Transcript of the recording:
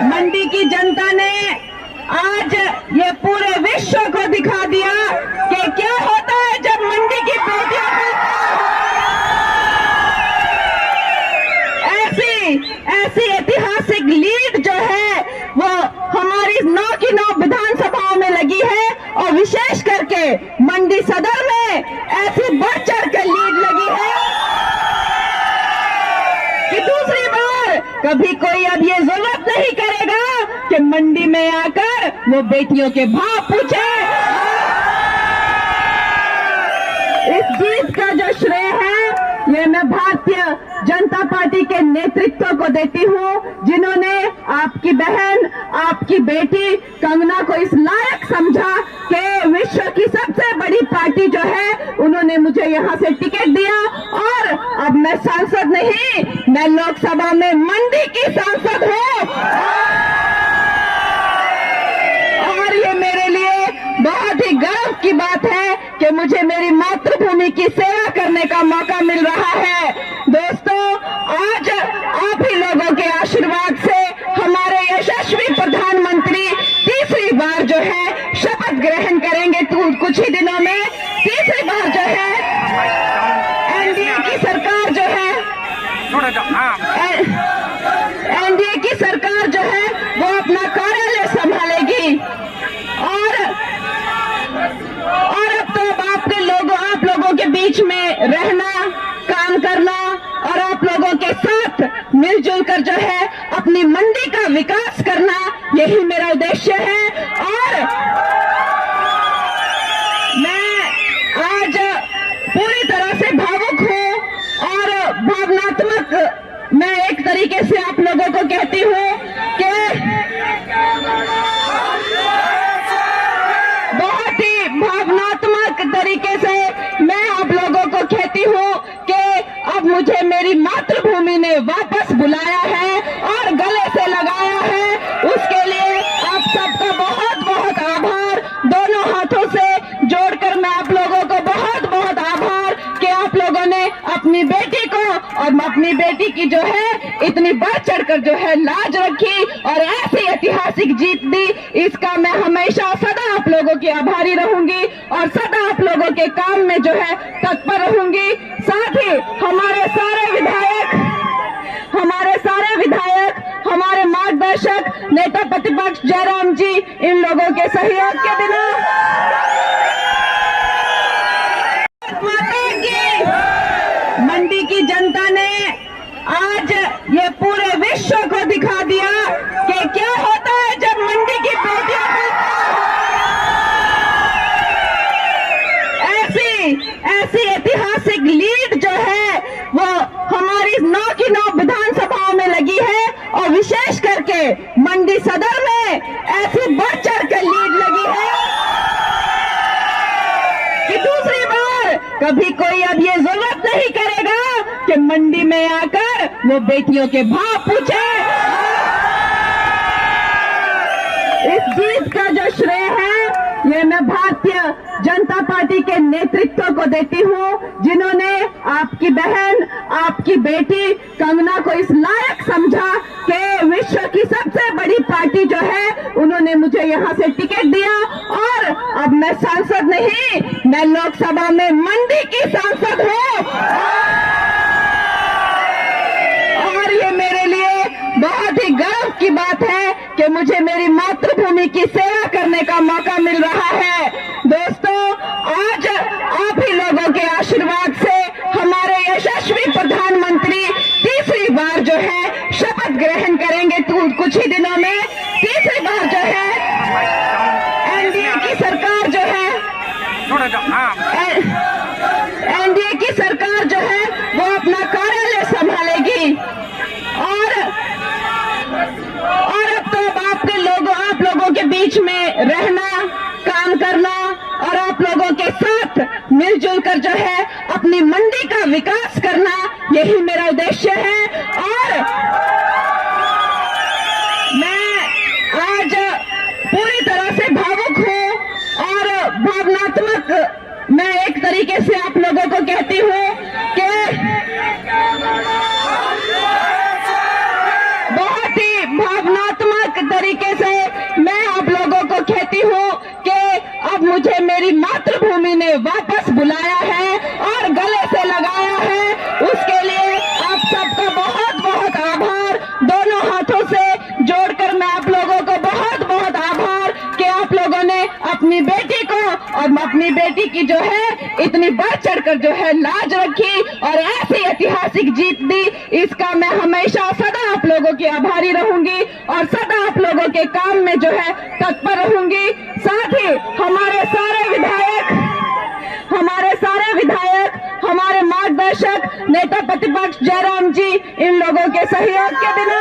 मंडी की जनता ने आज ये पूरे विश्व को दिखा दिया कि क्या होता है जब मंडी की बेटियों को ऐसी ऐतिहासिक लीड जो है वो हमारी 9 की 9 विधानसभाओं में लगी है और विशेष करके मंडी सदर में ऐसी बढ़ चढ़ कर लीड लगी है कि दूसरी बार कभी कोई अब ये जरूरत नहीं करेगा कि मंडी में आकर वो बेटियों के भाव पूछे। इस जीत का जो श्रेय है ये मैं भारतीय जनता पार्टी के नेतृत्व को देती हूँ, जिन्होंने आपकी बहन, आपकी बेटी कंगना को इस लायक समझा कि विश्व की सबसे बड़ी पार्टी जो है उन्होंने मुझे यहाँ से टिकट दिया और अब मैं सांसद नहीं, मैं लोकसभा में मंडी की सांसद हूँ और ये मेरे लिए बहुत ही गर्व की बात है कि मुझे मेरी मातृभूमि की सेवा करने का मौका मिल रहा है। दोस्तों, आज आप ही लोगों के आशीर्वाद से हमारे यशस्वी प्रधानमंत्री तीसरी बार जो है शपथ ग्रहण करेंगे कुछ ही दिनों में। तीसरी बार जो है एनडीए की सरकार जो है एनडीए की सरकार जो है वो अपना कार्यालय संभालेगी और अब तो आप लोगों के बीच में रहना, काम करना और आप लोगों के साथ मिलजुल कर जो है अपनी मंडी का विकास करना, यही मेरा उद्देश्य है। और मैं आज पूरी तरह से भावुक हूँ और भावनात्मक मैं एक तरीके से आप लोगों को कहती हूँ कि बहुत ही भावनात्मक तरीके से मैं आप लोगों को कहती हूँ कि अब मुझे मेरी मातृभूमि ने वापस बुलाया है और गले से लगाया है। उसके लिए आप सबका बहुत बहुत आभार, दोनों हाथों से जोड़कर मैं आप लोगों को बहुत बहुत आभार कि आप लोगों ने अपनी बेटी को और अपनी बेटी की जो है इतनी बढ़ चढ़कर जो है लाज रखी और ऐसी ऐतिहासिक जीत दी। इसका मैं हमेशा सदा आप लोगों की आभारी रहूंगी और सदा आप लोगों के काम में जो है तत्पर रहूंगी। साथ ही हमारे सारे विधायक, हमारे मार्गदर्शक नेता प्रतिपक्ष जयराम जी, इन लोगों के सहयोग के बिना मंडी की जनता ने आज ये पूरे विश्व को दिखा दिया कि क्या होता है जब मंडी की बेटियों को ऐसी ऐतिहासिक लीड जो है वो हमारी 9 की 9 विधानसभाओं में लगी है और विशेष करके मंडी सदर में ऐसी बढ़ चढ़ कर लीड लगी है कि दूसरी बार कभी कोई अब ये जरूरत नहीं करेगा कि मंडी में आकर वो बेटियों के भाव पूछे। इस जीत का जो श्रेय है ये मैं भारतीय जनता पार्टी के नेतृत्व को देती हूँ, जिन्होंने आपकी बहन, आपकी बेटी कंगना को इस लायक समझा कि विश्व की सबसे बड़ी पार्टी जो है उन्होंने मुझे यहाँ से टिकट दिया और अब मैं सांसद नहीं, मैं लोकसभा में मंडी की सांसद हूँ और ये मेरे लिए बहुत ही गर्व की बात है कि मुझे मेरी मातृभूमि की सेवा करने का मौका मिल रहा है। दोस्तों, आज आप ही लोगों के आशीर्वाद से हमारे यशस्वी प्रधानमंत्री तीसरी बार जो है शपथ ग्रहण करेंगे कुछ ही दिनों में। तीसरी बार जो है एनडीए की सरकार जो है एनडीए की सरकार जो है वो अपना कार्यालय संभालेगी और अब तो आप लोगों के बीच में रहना, काम करना और आप लोगों के साथ मिलजुल कर जो है अपनी मंडी का विकास करना, यही मेरा उद्देश्य है। और मैं आज पूरी तरह से भावुक हूँ और भावनात्मक मैं एक तरीके से आप लोगों को कहती हूँ कि बहुत ही भावनात्मक हमारी बेटी की जो है इतनी बढ़ चढ़कर जो है लाज रखी और ऐसी ऐतिहासिक जीत दी, इसका मैं हमेशा सदा आप लोगों की आभारी रहूंगी और सदा आप लोगों के काम में जो है तत्पर रहूंगी। साथ ही हमारे सारे विधायक, हमारे मार्गदर्शक नेता प्रतिपक्ष जयराम जी, इन लोगों के सहयोग के बिना